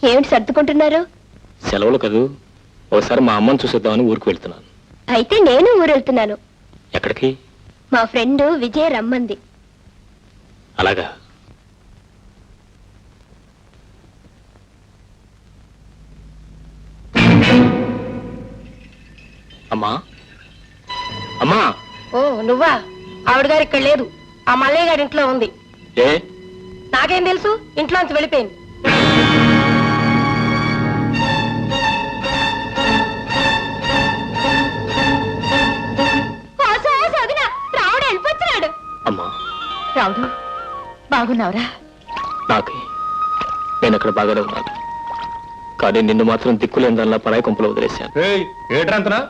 ఏమిటి సర్దుకుంటున్నారు? సెలవులు కదూ, ఒకసారి మా అమ్మని చూసేద్దామని ఊరికి వెళ్తున్నాను. అయితే నేను ఊరు వెళ్తున్నాను. ఎక్కడికి? మా ఫ్రెండ్ విజయ రమ్మంది. అలాగా? అమ్మా అమ్మా. ఓ నువ్వా? ఆవిడ గారు ఇక్కడ లేదు, ఆ మల్లయ్య గారి ఇంట్లో ఉంది. ఏ? నాకేం తెలుసు, ఇంట్లోంచి వెళ్ళిపోయింది. రావుడు వెళ్ళిపోతున్నాడు. అమ్మా రావుడు, బాగున్నావురా? నాకు నేను అక్కడ బాగానే ఉన్నాను, కానీ నిన్ను మాత్రం దిక్కులేని దానిలా పరాయి కొంపలో వదిలేశాను. ఏటంతనా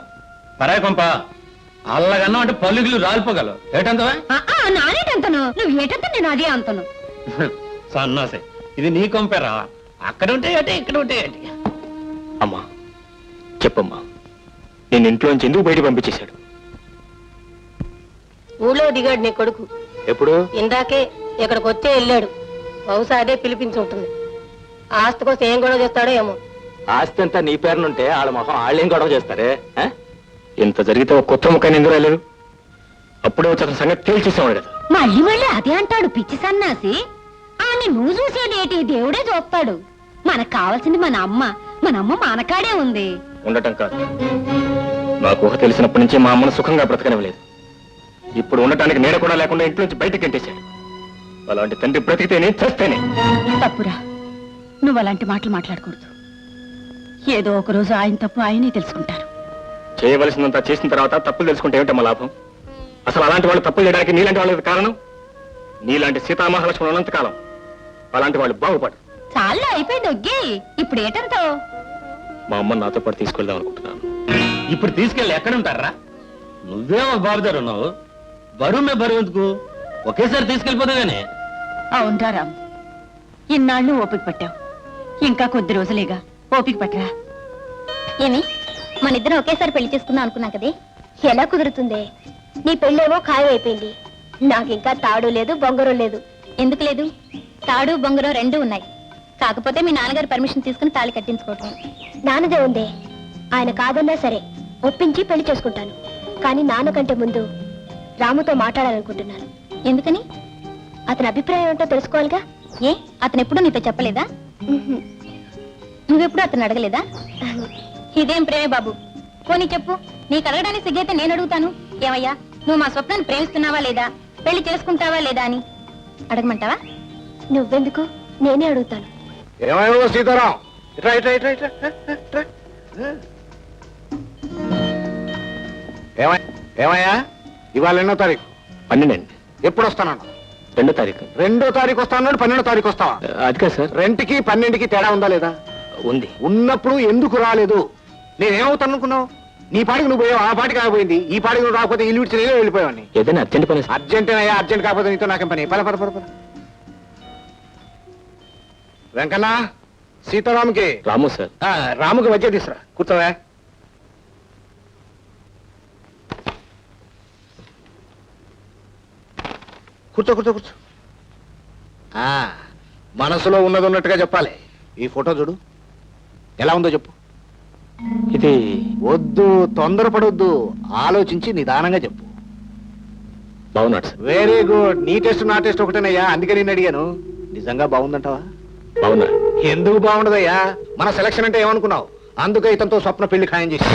పరాయి కొంప? అల్లగన్నా అంటే పల్లుగులు రాలిపోగలవు. ఏటంతవా? నానేటంతను, నువ్వు ఏటంత నేను అదే అంతను. సన్నాసే, ఇది నీ కొంపేరా. అక్కడ ఉంటే అంటే ఇక్కడ ఉంటే ఏంటి? అమ్మా చెప్పమ్మా, నేను ఇంట్లోంచి ఎందుకు బయట పంపించేశాడు? ఊళ్ళో దిగాడు నీ కొడుకు. ఎప్పుడు? ఇందాకే ఇక్కడికి వచ్చే వెళ్ళాడు. బహుశా అదే పిలిపించి ఉంటుంది. ఆస్తి కోసం ఏం గొడవ చేస్తాడో ఏమో. ఆస్తి అంతా నీ పేరునుంటే వాళ్ళ మొహం వాళ్ళేం గొడవ చేస్తారే? ఇంత జరిగితే ఒక కొత్త ముఖాన్ని ఎందుకు రాలేదు? అప్పుడే వచ్చి అతని సంగతి తేల్చేసేవాడు కదా. మళ్ళీ మళ్ళీ అదే అంటాడు పిచ్చి సన్నాసి. అని నువ్వు చూసేదేటి, దేవుడే చూస్తాడు. మనకు కావాల్సింది మన అమ్మ. మన అమ్మ మనకాడే ఉంది. ఉండటం కాదు, నాకు ఊహ తెలిసినప్పటి నుంచి మా అమ్మను సుఖంగా బ్రతకనివ్వలేదు. ఇప్పుడు ఉండటానికి నీడ కూడా లేకుండా ఇంట్లోంచి బయటకు గంటేశాడు. అలాంటి తండ్రి బ్రతికితేనే చస్తేనే. తప్పురా, నువ్వు అలాంటి మాటలు మాట్లాడకూడదు. ఏదో ఒక రోజు ఆయన తప్పు ఆయనే తెలుసుకుంటారు. చేయవలసినంత చేసిన తర్వాత తప్పులు తెలుసుకుంటే ఏమిటమ్మా లాభం? అసలు అలాంటి వాళ్ళు తప్పులు చేయడానికి నీలాంటి వాళ్ళకి కారణం. నీలాంటి సీతామహాలక్ష్మణులు ఉన్నంతకాలం అలాంటి వాళ్ళు బాగుపడరు. చాలా అయిపోయింది ఒగ్గి, ఇప్పుడు ఏటంతో? మా అమ్మని నాతో పాటు తీసుకెళ్దాం అనుకుంటున్నాను. ఇప్పుడు తీసుకెళ్ళి ఎక్కడ ఉంటారా? నువ్వేమో బాబుదారు ఉన్నావు, బరువు మే బరువు ఎందుకు? ఒకేసారి తీసుకెళ్ళిపోతాగానే. అవునరా రామ్, ఇన్నాళ్ళు ఓపిక పట్టావు, ఇంకా కొద్ది రోజులేగా, ఓపిక పట్టరా. ఏమి మన ఇద్దరం ఒకేసారి పెళ్లి చేసుకుందాం అనుకున్నాం కదే, ఎలా కుదురుతుందే? నీ పెళ్ళేమో ఖాయం అయిపోయింది, నాకు ఇంకా తాడు లేదు బొంగరం లేదు. ఎందుకు లేదు? తాడు బొంగరం రెండూ ఉన్నాయి. కాకపోతే మీ నాన్నగారు పర్మిషన్ తీసుకుని తాళి కట్టించుకోవటం. నాన్నదే ఉందే, ఆయన కాదన్నా సరే ఒప్పించి పెళ్లి చేసుకుంటాను. కానీ నాన్న కంటే ముందు రాముతో మాట్లాడాలనుకుంటున్నాను. ఎందుకని? అతని అభిప్రాయం ఏంటో తెలుసుకోవాలిగా. ఏ, అతను ఎప్పుడూ నీతో చెప్పలేదా? నువ్వెప్పుడు అతను అడగలేదా? ఇదేం ప్రేమే బాబు, పోనీ చెప్పు. నీకు అడగడానికి సిగ్గైతే నేను అడుగుతాను. ఏమయ్యా, నువ్వు మా స్వప్నాన్ని ప్రేమిస్తున్నావా లేదా, పెళ్లి చేసుకుంటావా లేదా అని అడగమంటావా? నువ్వెందుకు, నేనే అడుగుతాను. ఏమయ్యో సీతారాం, ఏమయ్యా, ఇవాళ ఎన్నో తారీఖు? 12. ఎప్పుడు వస్తానన్నా? 2వ తారీఖు. 2వ తారీఖు వస్తాను, 12వ తారీఖు వస్తావా? అది కాదు సార్. 2కి 12కి తేడా ఉందా లేదా? ఉంది. ఉన్నప్పుడు ఎందుకు రాలేదు? నేనేమవుతాను అనుకున్నావు? నీ పాటికి నువ్వు పోయావు, ఆ పాటికి ఆగిపోయింది. ఈ పాటికి నువ్వు రాకపోతే ఇల్లు విడిచి నేనే వెళ్ళిపోయావని. ఏదైనా అర్జెంట్ పని? అర్జెంటేనయ్యా, అర్జెంట్ కాకపోతే నీతో నాకేం పని? పద పద పద పద. వెంకన్న, సీతారాముకి. రాము సార్. రాముకి వచ్చే తీసురా, కూర్చోవా. కూర్చో కూర్చో కూర్చో. మనసులో ఉన్నది ఉన్నట్టుగా చెప్పాలి. ఈ ఫోటో చూడు, ఎలా ఉందో చెప్పు. ఇది వద్దు, తొందరపడొద్దు, ఆలోచించి నిదానంగా చెప్పు. బాగున్నాడు సార్. Very good. నీ టెస్ట్ నా టెస్ట్ ఒకటేనయ్యా, అందుకే నేను అడిగాను. నిజంగా బాగుందంటావా? బాగున్నాడు. ఎందుకు బాగుండదయ్యా? మన సెలక్షన్ అంటే ఏమనుకున్నావు? అందుకే ఇతనితో స్వప్న పెళ్లి ఖాయం చేసి.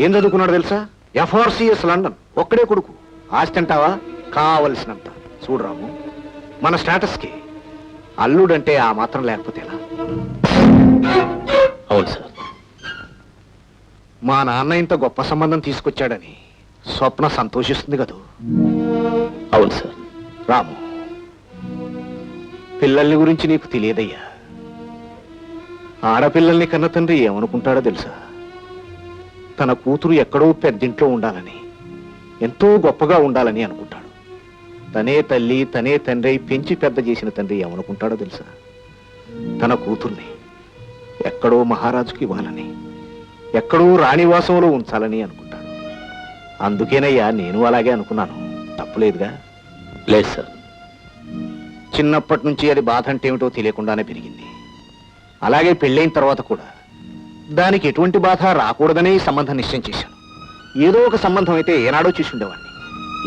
ఏం చదువుకున్నాడు తెలుసా? FRCS London. ఒక్కడే కొడుకు. ఆస్తి అంటావా? కావలసినంత. చూడరాము, మన స్టేటస్ కి అల్లుడంటే ఆ మాత్రం లేకపోతే ఎలా? అవును సార్. మా నాన్న ఇంత గొప్ప సంబంధం తీసుకొచ్చాడని స్వప్న సంతోషిస్తుంది కదూ? అవును సార్. రాము, పిల్లల్ని గురించి నీకు తెలియదయ్యా. ఆడపిల్లల్ని కన్న తండ్రి ఏమనుకుంటాడో తెలుసా? తన కూతురు ఎక్కడో పెద్దింట్లో ఉండాలని, ఎంతో గొప్పగా ఉండాలని అనుకుంటాడు. తనే తల్లి తనే తండ్రి పెంచి పెద్ద చేసిన తండ్రి ఏమనుకుంటాడో తెలుసా? తన కూతుర్ని ఎక్కడో మహారాజుకి ఇవ్వాలని, ఎక్కడో రాణివాసంలో ఉంచాలని అనుకుంటాడు. అందుకేనయ్యా నేను అలాగే అనుకున్నాను. తప్పులేదుగా? లేదు సార్. చిన్నప్పటి నుంచి అది బాధ అంటే ఏమిటో తెలియకుండానే పెరిగింది. అలాగే పెళ్ళైన తర్వాత కూడా దానికి ఎటువంటి బాధ రాకూడదనే ఈ సంబంధం నిశ్చయం చేశాను. ఏదో ఒక సంబంధం అయితే ఏనాడో చూసి ఉండేవాడిని.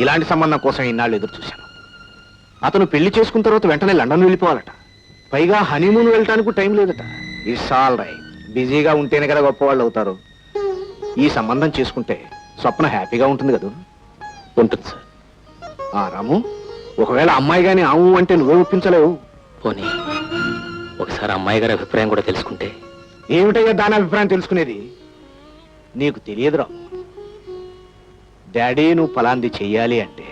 ఇలాంటి సంబంధం కోసం ఇన్నాళ్ళు ఎదురు చూశాను. అతను పెళ్లి చేసుకున్న తర్వాత వెంటనే లండన్ వెళ్ళిపోవాలట. పైగా హనీమూన్ వెళ్ళటానికి టైం లేదట. It's all right. బిజీగా ఉంటేనే కదా గొప్పవాళ్ళు అవుతారు. ఈ సంబంధం చేసుకుంటే స్వప్న హ్యాపీగా ఉంటుంది కదా. ఉంటుంది సార్. రాము, ఒకవేళ అమ్మాయి గాని ఆవు అంటే నువ్వే ఒప్పించలేవు. పోనీ ఒకసారి అమ్మాయి గారి అభిప్రాయం కూడా తెలుసుకుంటే. ఏమిటయ్యా దాని అభిప్రాయం తెలుసుకునేది? నీకు తెలియదురా. డాడీ నువ్వు ఫలాంది చెయ్యాలి అంటే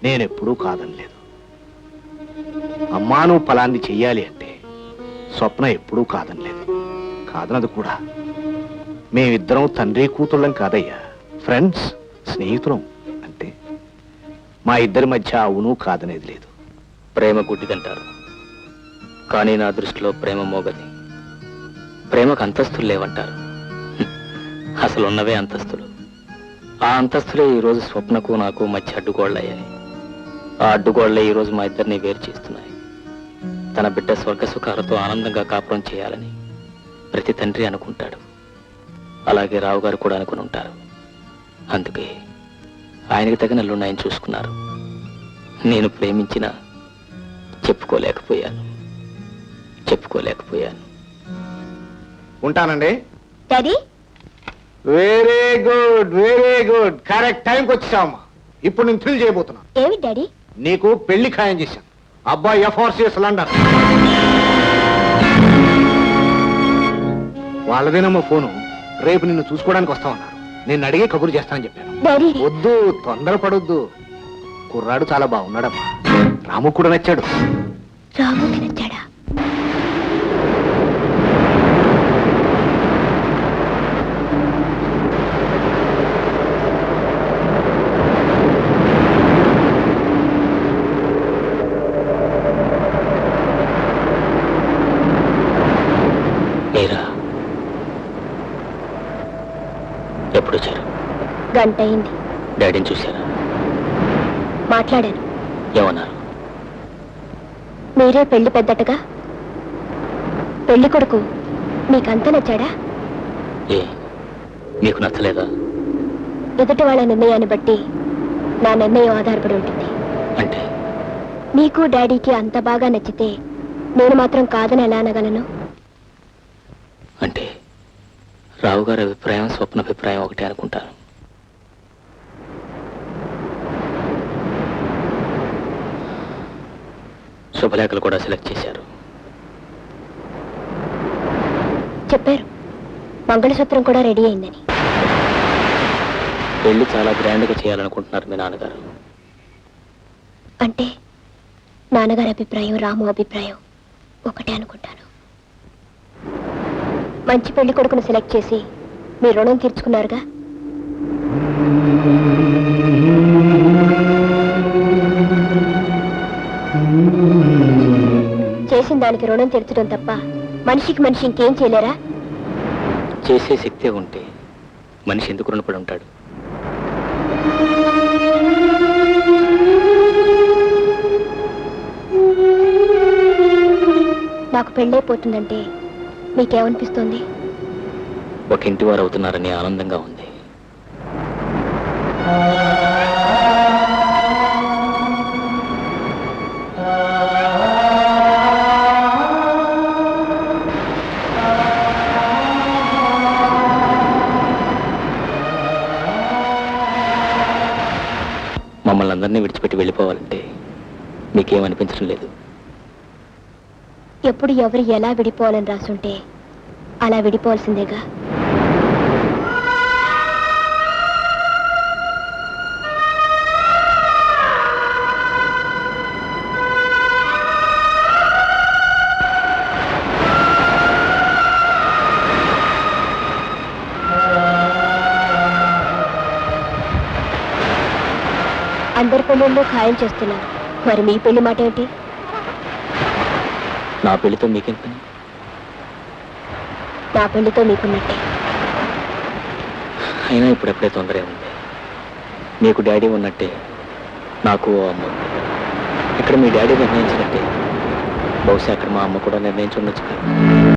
నేనెప్పుడూ కాదనలేదు. అమ్మా నువ్వు ఫలాంది చెయ్యాలి అంటే స్వప్న ఎప్పుడూ కాదనలేదు. కాదనదు కూడా. మేమిద్దరం తండ్రి కూతుళ్ళం కాదయ్యా, ఫ్రెండ్స్, స్నేహితులం అంటే. మా ఇద్దరి మధ్య అవును కాదనేది లేదు. ప్రేమ గుడ్డిదంటారు, కానీ నా దృష్టిలో ప్రేమ మోగది. ప్రేమకు అంతస్తులు లేవంటారు. అసలు ఉన్నవే అంతస్తులు. ఆ అంతస్తులే ఈరోజు స్వప్నకు నాకు మధ్య అడ్డుగోళ్ళయ్యాయి. ఆ అడ్డుగోళ్లే ఈరోజు మా ఇద్దరిని వేరు చేస్తున్నాయి. తన బిడ్డ స్వర్గ సుఖాలతో ఆనందంగా కాపురం చేయాలని ప్రతి తండ్రి అనుకుంటాడు. అలాగే రావు గారు కూడా అనుకుని ఉంటారు. అందుకే ఆయనకి తగిన ఆయన చూసుకున్నారు. నేను ప్రేమించినా చెప్పుకోలేకపోయాను. ఉంటానండి. Daddy, very good, very good. Correct టైంకి వచ్చావమ్మా. ఇప్పుడు నేను థ్రిల్ చేయబోతున్నా. ఏమి డాడీ? నీకు పెళ్లి ఖాయం చేశాను. అబ్బాయి FRCS లండన్. వాళ్ళదేనమ్మా ఫోను. రేపు నిన్ను చూసుకోవడానికి వస్తామన్నారు. నేను అడిగే కబురు చేస్తానని చెప్పాను. డాడీ, వద్దు, తొందరపడొద్దు. కుర్రాడు చాలా బాగున్నాడమ్మా. రాము కూడా నచ్చాడు. రాముకి నచ్చాడా? మీరా ఎప్పుడు వచ్చారు? గంట అయింది. డాడీని చూశారా? మాట్లాడాను. ఏమన్నారు? మీరే పెళ్లి పెద్దటగా. పెళ్లి కొడుకు మీకంత నచ్చాడా? ఏ, మీకు నచ్చలేదా? ఎదుటి వాళ్ళ నిర్ణయాన్ని బట్టి నా నిర్ణయం ఆధారపడి ఉంటుంది. అంటే నీకు డాడీకి అంత బాగా నచ్చితే నేను మాత్రం కాదని ఎలా అనగలను? అంటే రావు గారి అభిప్రాయం స్వప్న అభిప్రాయం ఒకటే అనుకుంటాను. శుభలేఖలు కూడా సెలెక్ట్ చేశారు. చెప్పారు మంగళసూత్రం కూడా రెడీ అయిందని. పెళ్లి చాలా గ్రాండ్గా చేయాలనుకుంటున్నారు మీ నాన్నగారు. అంటే నాన్నగారి అభిప్రాయం రాము అభిప్రాయం ఒకటే అనుకుంటాను. మంచి పెళ్లి కొడుకును సెలెక్ట్ చేసి మీ రుణం తీర్చుకున్నారుగా. చేసిన దానికి రుణం తీర్చడం తప్ప మనిషికి మనిషి ఇంకేం చేయలేరా? చేసే శక్తే ఉంటే మనిషి ఎందుకు రుణపడి ఉంటాడు? నాకు పెళ్ళైపోతుందంటే మీకేమనిపిస్తుంది? ఒక ఇంటి వారు అవుతున్నారని ఆనందంగా ఉంది. మమ్మల్ని అందరినీ విడిచిపెట్టి వెళ్ళిపోవాలంటే మీకేమనిపించడం లేదు? ఎప్పుడు ఎవరు ఎలా విడిపోవాలని రాసుంటే అలా విడిపోవాల్సిందేగా. అందరి పెళ్ళిళ్ళు ఖాయం చేస్తున్నారు. మరి మీ పెళ్లి మాట ఏంటి? నా పెళ్లితో మీకేం పని? నా పెళ్లితో మీకున్నట్టే. అయినా ఇప్పుడెప్పుడే తొందరే ఉంది. మీకు డాడీ ఉన్నట్టే నాకు అమ్మ. ఇక ఇక్కడ మీ డాడీ నిర్ణయించినట్టే బహుశా అక్కడ మా అమ్మ కూడా నిర్ణయించుండొచ్చు కదా